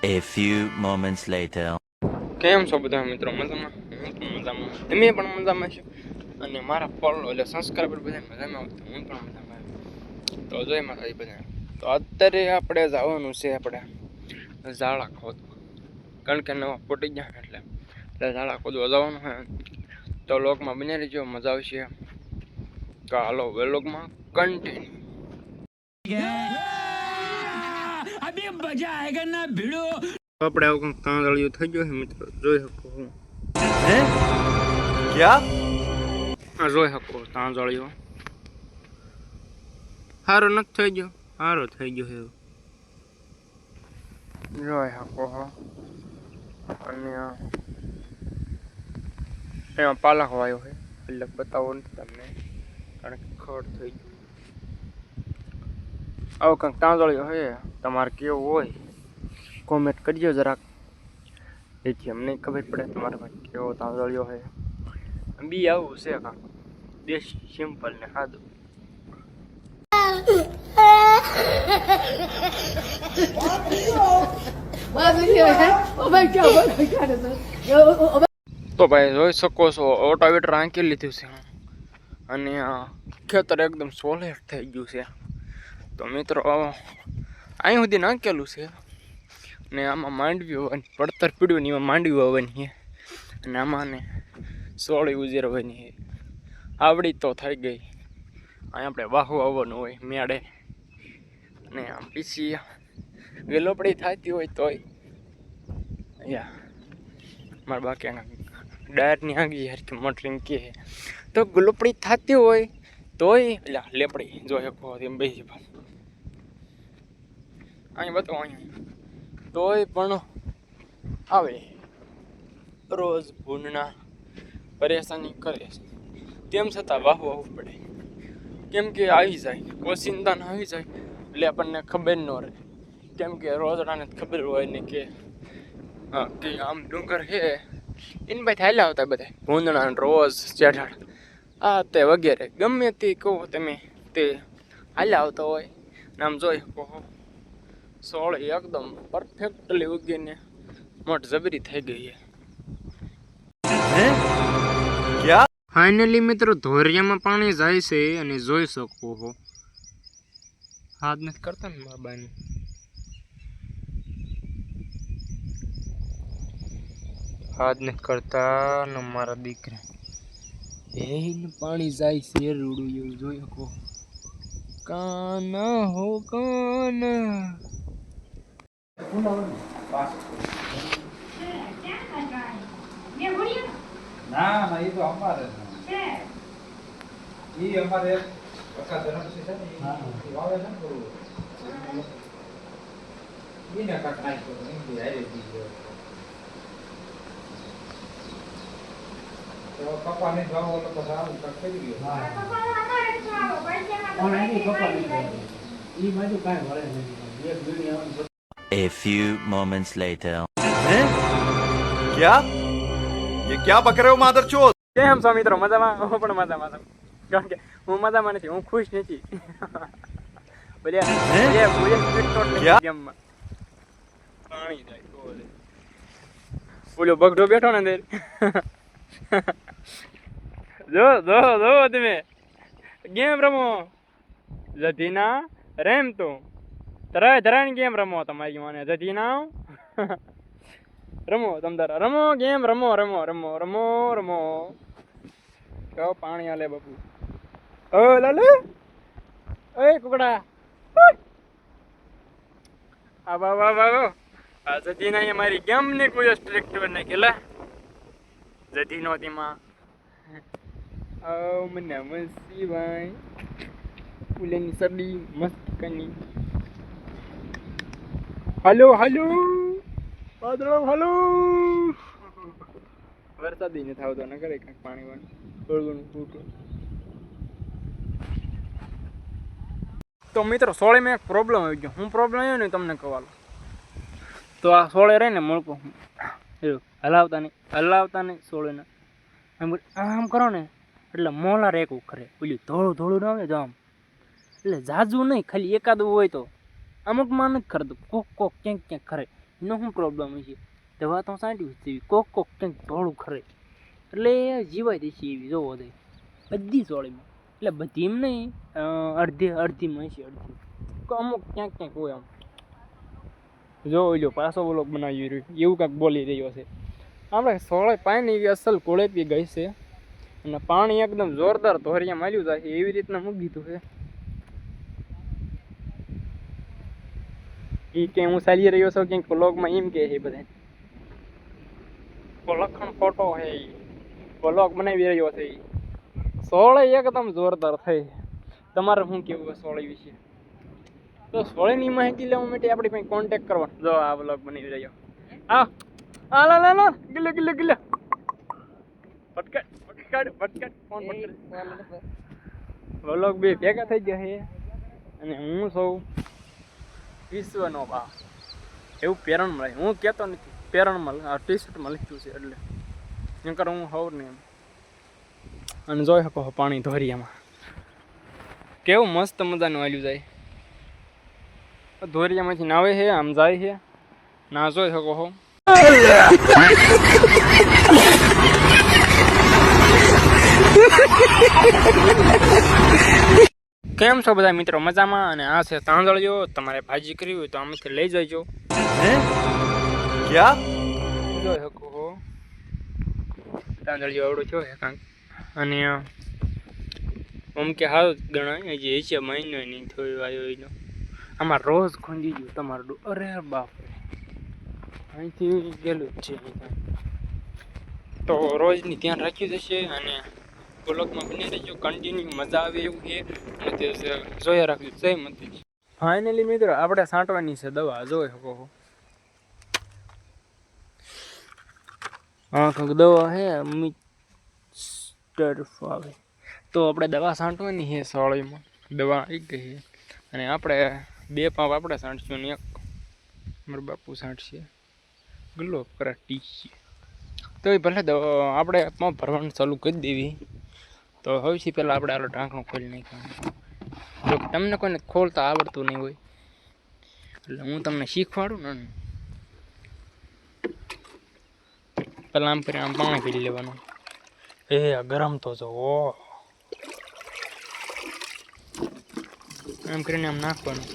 A few moments later. કેમ છો બધા મિત્રો? મજામાં? હું પણ મજામાં, તમે પણ મજામાં છો અને મારા ફોલો એટલે સબસ્ક્રાઈબર બધા મજામાં આવતા, હું પણ મજામાં. તો જોઈ મારા બધા. તો અત્યારે આપણે જવાનું છે આપણે ઝાડા ખોદવા, કારણ કે નવા ફૂટી ગયા એટલે ઝાડા ખોદવા જવાનું હોય. તો વ્લોગમાં બની રહેજો, મજા આવશે. તો હાલો વ્લોગમાં કન્ટિન્યુ. અભી મજા આયેગા ના ભીડો. આપણે આવું કંઈક તાંદળિયું થઈ ગયો છે મિત્રો, જોઈ શકો હું. હે ક્યાં? આ જોઈ શકો તાંદળિયો સારો નથી થઈ ગયો, સારો થઈ ગયો છે જોઈ શકો હો. અને એમાં પાલક વાયો છે એટલે બતાવો નથી તમને, કારણ કે ખડ થઈ ગયું. આવો કંઈક તાંદળિયો છે, તમારે કેવું હોય કોમેન્ટ કરજો જરાક, જેથી અમને ખબર પડે તમારે ભાઈ કેવો તાંદળિયો છે. બી આવું છે કાંક દેશ સિમ્પલ ને સાદું. તો ભાઈ જોઈ શકો છો રોટાવેટર આંકી લીધું છે અને ખેતર એકદમ સોલેટ થઈ ગયું છે. તો મિત્રો અહીં સુધી નાખેલું છે ને આમાં માંડવી હોવાની પડતર પીડ્યું ને એમાં માંડવી હોવાની છે અને આમાં ને સોળી ઉજેરવાની છે. આવડી તો થઈ ગઈ. અહીં આપણે વાહુ આવવાનું હોય મેળે અને આમ પીસી વેલોપડી થતી હોય તોય યા મારા બાકી ડાયરની આગી યાર કે મોટરિંગ કે તો ગુલપડી થતી હોય તોય એટલે લેપડી જો શકો એમ બેસી અહીં બતાવો અહીંયા તોય પણ આવે રોજ ભૂનના પરેશાની કરે છે, તેમ છતાં વાહવું આવવું પડે, કેમ કે આવી જાય ઓસિંદાને આવી જાય એટલે આપણને ખબર ન રહે. કેમ કે રોજડાને ખબર હોય ને કે આમ ડુંગર છે એને ભાઈ થાયલા આવતા બધા ભૂંદણા રોજ ચેઠાડ આ તે વગેરે ગમે તે કહો તમે તે હાલ્યા આવતા હોય ને આમ જોઈ કહો સોળ એકદમ પરફેક્ટલી ઉગીને મોટ જબરી થઈ ગઈ છે. હે ક્યાં? ફાઇનલી મિત્રો ધોરિયામાં પાણી જાય છે અને જોઈ શકો છો. હાથ નથી કરતા ને બાબાની. હાથ નથી કરતા ને મારા દીકરા એને પાણી જાય છે રૂડું એવું જોઈ શકો. કાના હો કાના ના ના એ તો અમારે છે ઈ અમારે પકા ધરમ છે ને ઈ વાવે છે ને થોડું ઈને કાક નાખ્યો એમ કે આરે દીધો તો પપ્પા ને જાવ તો પછી આવું કાક કરી ગયો. હા પપ્પા અમારે જ આવો પૈસામાં તો નહીં પપ્પા ઈ બાજુ કાઈ વળે નહીં એક બીડી આવવાની. A few moments later. હે ક્યાં? ये क्या बक रहे हो मादरचोद? કેમ છો મિત્રો? મજામાં? હું પણ મજામાં છું, કારણ કે હું મજામાં નથી, હું ખુશ નથી. પાણી જાય ઓલો બગડો બેઠો ને અંદર. જો જો જો તમે ગેમ રમો જધીના રેમ તું ધરાય ધરાય ગેમ રમો તમારી મને જધીના. રમો તમ તારા રમો ગેમ રમો રમો રમો રમો રમો. કહો પાણી આલે બાપુ. ઓ લાલે એ કુકડા આ બાબા બાબા આ જધીના અહીંયા મારી ગેમ ને કોઈ સ્ટ્રિક્ટ ને કેલા જધીનો તેમાં ઓ મને મસ્તી ભાઈ ફૂલેની સડી મસ્ત કની. હાલો હાલો પાદરો હાલો. વરસાદ ઈ નથી આવતો ને કરે કાંઈક પાણી વાળું થોડું ફૂટું. તો મિત્રો સોળે મેં એક પ્રોબ્લેમ આવી ગયો. હું પ્રોબ્લેમ આવ્યો ને તમને કહેવાલો. તો આ સોળે રહે ને મળકો હલાવતા નહીં સોળેને આમ કરો ને એટલે મોલા રેકું ખરે પેલું ધોળું ધોળું ના આવે તો આમ એટલે જાજુ નહીં, ખાલી એકાદું હોય તો અમુકમાં નથી ખરતું, કોક કોક ક્યાંક ક્યાંક ખરે. એનો શું પ્રોબ્લેમ છે? દવા તો સાંટી જેવી કોક ક્યાંક ધોળું ખરે એટલે જીવાય દેશે એવી જોવો દે બધી સોળીમાં. એટલે બધી એમ નહીં, અડધીમાં છે અડધી અમુક ક્યાંક ક્યાંક હોય આમ. જો પાછો વ્લોગ બનાવી રહ્યો એવું કાંઈક બોલી રહ્યો છે. આપણે સોળે પાણી એવી અસલ કોળેપી ગઈ છે અને પાણી એકદમ જોરદાર ધોરિયા માલ્યું જાય છે એવી રીતના મૂકી દીધું છે. એ કે હું ચાલી રહ્યો છું ક્યાંક વ્લોગમાં એમ કે છે બધા લખણ ફોટો છે વ્લોગ બનાવી રહ્યો છે. સોળે એકદમ જોરદાર થઈ. તમારે શું કેવું સોળી વિશે? તો સોળીની માહિતી લેવા માટે આપણી પાસે કોન્ટેક્ટ કરવાનો. જો આ વ્લોગ બનાવી રહ્યો આ લા ગિલ્લે પટકાડ ફોન પટકાડ. વ્લોગ બે ભેગા થઈ ગયા છે અને હું સૌ વિશ્વનો બા એવું પેરણ મળે. હું કહેતો નથી, પેરણ મળે. આ ટી શર્ટમાં લખ્યું છે એટલે નકર હું હોઉં ને એમ. અને જોઈ શકો પાણી ધોરિયામાં કેવું મસ્ત મજાનું હાલ્યું જાય. ધોરિયામાંથી નાવે છે, આમ જાય છે ના જોઈ શકો હો. કેમ છો બધા મિત્રો? મજામાં? અને આ છે તાંદળિયો. તમારે ભાજી કરવી હોય તો આમાંથી લઈ જજો. क्या જોઈ શકો હો તાંદળિયો આવડો છો હે કાંક. અને આમ કે હાલ ગણાય હજી છે મહિનો નહીં થયો આવ્યો એનો. આમાં રોજ ખૂંદી ગયું તમારું. અરે બાપ અહીંથી ગયેલું જ છે. તો રોજની ધ્યાન રાખ્યું જશે અને બ્લોગમાં બની રહેજો કન્ટિન્યુ. મજા આવે એવું છે અને તે જોયા રાખજો. જય માતાજી. ફાઇનલી મિત્રો આપણે છાંટવાની છે દવા. જોઈ શકો છો કંઈક દવા છે મિસ્ટર આવે. તો આપણે દવા છાંટવાની છે સોળીમાં. દવા આવી ગઈ છે અને આપણે 2 પાંપ આપણે છાંટશું ને 1 મારા બાપુ છાંટશે. ગ્લો કરાટી છે તો એ ભલે આપણે પંપ ભરવાનું ચાલુ કરી દેવી. તો સૌથી પહેલાં આપણે આલો ઢાંકણું ખોલી નાખવાનું. જો તમને કોઈને ખોલતા આવડતું નહીં હોય એટલે હું તમને શીખવાડું ને. પહેલાં આમ કરીને આમ પાણી પી લેવાનું. ગરમ તો જો આમ કરીને આમ નાખવાનું.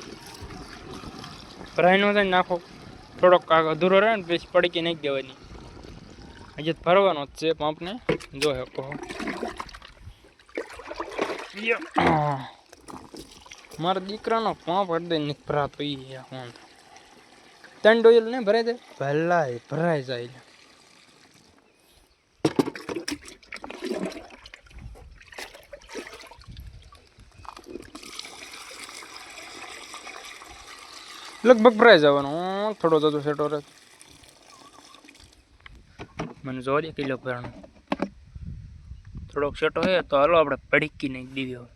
ભરાઈ ન થાય નાખો. થોડોક અધૂરો રહે ને પછી પડીકી નાખી દેવાની. હજી ભરવાનો જ છે પંપને. જો કહો મારા દીકરાનો પંપ હૃદય નથી ભરાતો. એ ફોન 3 ડોઝ ને ભરાઈ દે ભલાય ભરાઈ જાય. લગભગ ભરાઈ જવાનું. થોડો જતો સેટો રહે. મને જો 1 કિલો ભરવાનો થોડોક સેટો છે તો હાલો આપણે પડીકી નાખી દેવી. હવે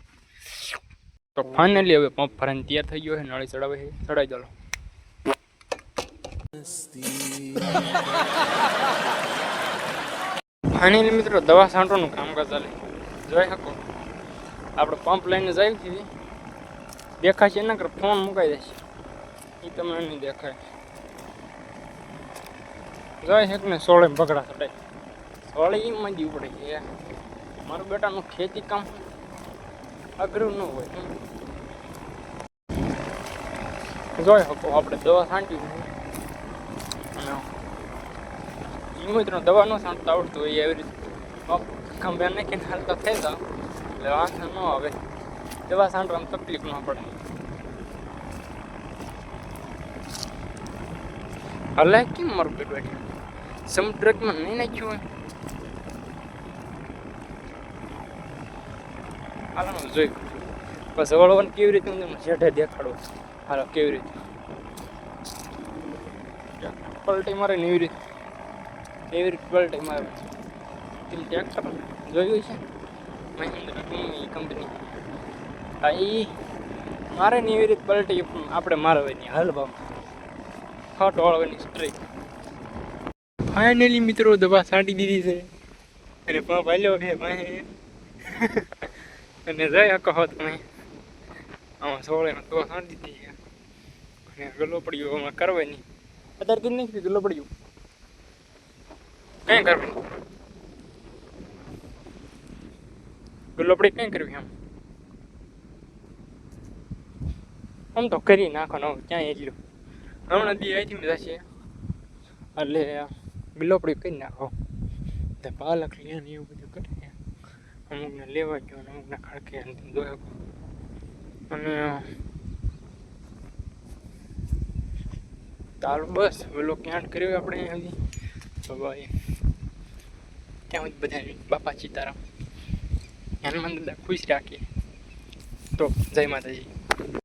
તો ફાઇનલી હવે પંપ ભરાઈને તૈયાર થઈ ગયો છે. નળી ચડાવે છે, ચડાવી દો. ફાઇનલી મિત્રો દવા છાંટવાનું કામકાજ ચાલે. જોઈ શકો આપણે પંપ લઈને જાય છે. દેખાશે એના કર ફોન મુકાઈ દેશે. એ તમને નહીં દેખાય. જાય છે ને સોળે બગડા ચડાય. સોળે એમાં જ ઉપડે છે. મારું બેટાનું ખેતી કામ અઘરું ન હોય. જોઈ શકો આપણે દવા છાંટી અને મિત્રો દવા ન છાંટતા આવડતું હોય એવી રીતે ખંભે નાખીને હાલતા થઈ જાવ એટલે વાંધો ન આવે. દવા છાંટવામાં તકલીફ ન પડે. હલે કેમ મારું પેટ બેઠું સમુદ્રમાં નહીં નાખ્યું હોય. હાલો જોઈ બસ વળવાનું કેવી રીતે હું જેઠે દેખાડો. હાલો કેવી રીતે પલટી મારે ને એવી રીતે પલટી મારે. ટ્રેક્ટર જોયું છે મહિન્દ્રા કંપની. હા એ મારે ને એવી રીતે પલટી આપણે મારવાની. હાલ બાપ ફટ વાળવાની સ્ટ્રીક. ફાઇનલી મિત્રો દવા છાંટી દીધી છે અને પંપ હાલ્યો છે ભાઈ. અને જઈ શકો તમે આમાં સોળે દવા છાંટી દીધી છે અને ગલો પડ્યો હમણાં કરવાની. અત્યારે કઈ નહીં ગલ્લો પડી ગયું કઈ કરવું ગલ્લો પડી કઈ કરવી આમ તો કરી નાખો ને ક્યાંય એટલું હમણાં દી આવી બધા છે એટલે ગલ્લો પડી કરી નાખો પાલક લે ને એવું બધું કરે અમુકને લેવા ગયો અને અમુકને ખડકે દોયા અને તારું બસ પેલો ક્યાં કર્યું આપણે અહીંયા સુધી તો ભાઈ ત્યાં સુધી બધા બાપા સીતારામ હનુમાન દાદા ખુશ રાખીએ તો જય માતાજી.